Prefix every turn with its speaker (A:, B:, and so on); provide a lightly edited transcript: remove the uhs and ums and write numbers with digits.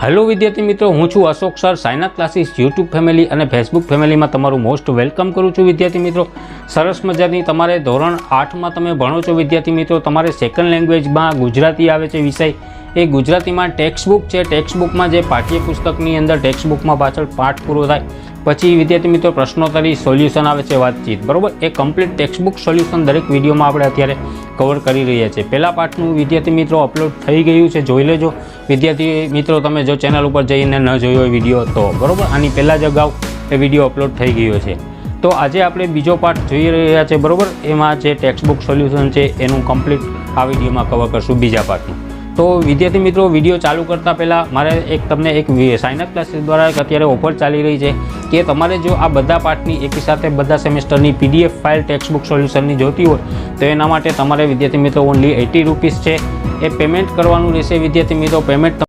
A: Hello विद्यार्थी मित्रों, हूँ छूँ Ashok sir Saina classes YouTube family और फेसबुक फैमिली में तमारू मोस्ट वेलकम करूँ छूँ। विद्यार्थी मित्रों, सरस मजानी तमारे धोरण 8 में तमे भणो छो। विद्यार्थी मित्रों, तमारे सेकंड लैंग्वेज में गुजराती आवे छे विषय। ए गुजराती में टेक्स्टबुक है। टेक्स्टबुक में जे पाठ्यपुस्तकनी अंदर टेक्स्टबुक में पाछळ पाठ पूरो थाय पछी विद्यार्थी मित्रों प्रश्नोत्तरी सोल्यूशन आवे छे, वातचीत बराबर। ए कम्प्लीट टेक्स्टबुक सोल्यूशन दरेक विडियो में आपणे अत्यारे कवर करी रह्या छे। पहला पाठनुं विद्यार्थी मित्रों अपलोड थई गयुं छे, जोई लेजो। विद्यार्थी मित्रों तमे जो चेनल पर जईने न जोयो होय विडियो तो बराबर, आनी पहला ज अगाऊ ए विडियो अपलोड थई गयो छे। तो आज आपणे बीजो पाठ जोई रह्या छे बराबर। एमां जे टेक्स्टबुक सोल्यूशन छे एनुं कम्प्लीट आ विडियो में कवर करशुं बीजा पाठनुं। तो विद्यार्थी मित्रों, विडियो चालू करता पहला मारे तमने एक साइना क्लासेस द्वारा अत्यारे ऑफर चाली रही है कि तमारे जो आ बधा पाठनी एक साथे बधा सेमेस्टरनी पीडीएफ फाइल टेक्स्टबुक सोल्यूशननी जोती हो तो एना माटे तमारे विद्यार्थी मित्रों ओनली 80 रुपीस है ए पेमेंट करवानुं रहेशे। विद्यार्थी मित्रों, पेमेंट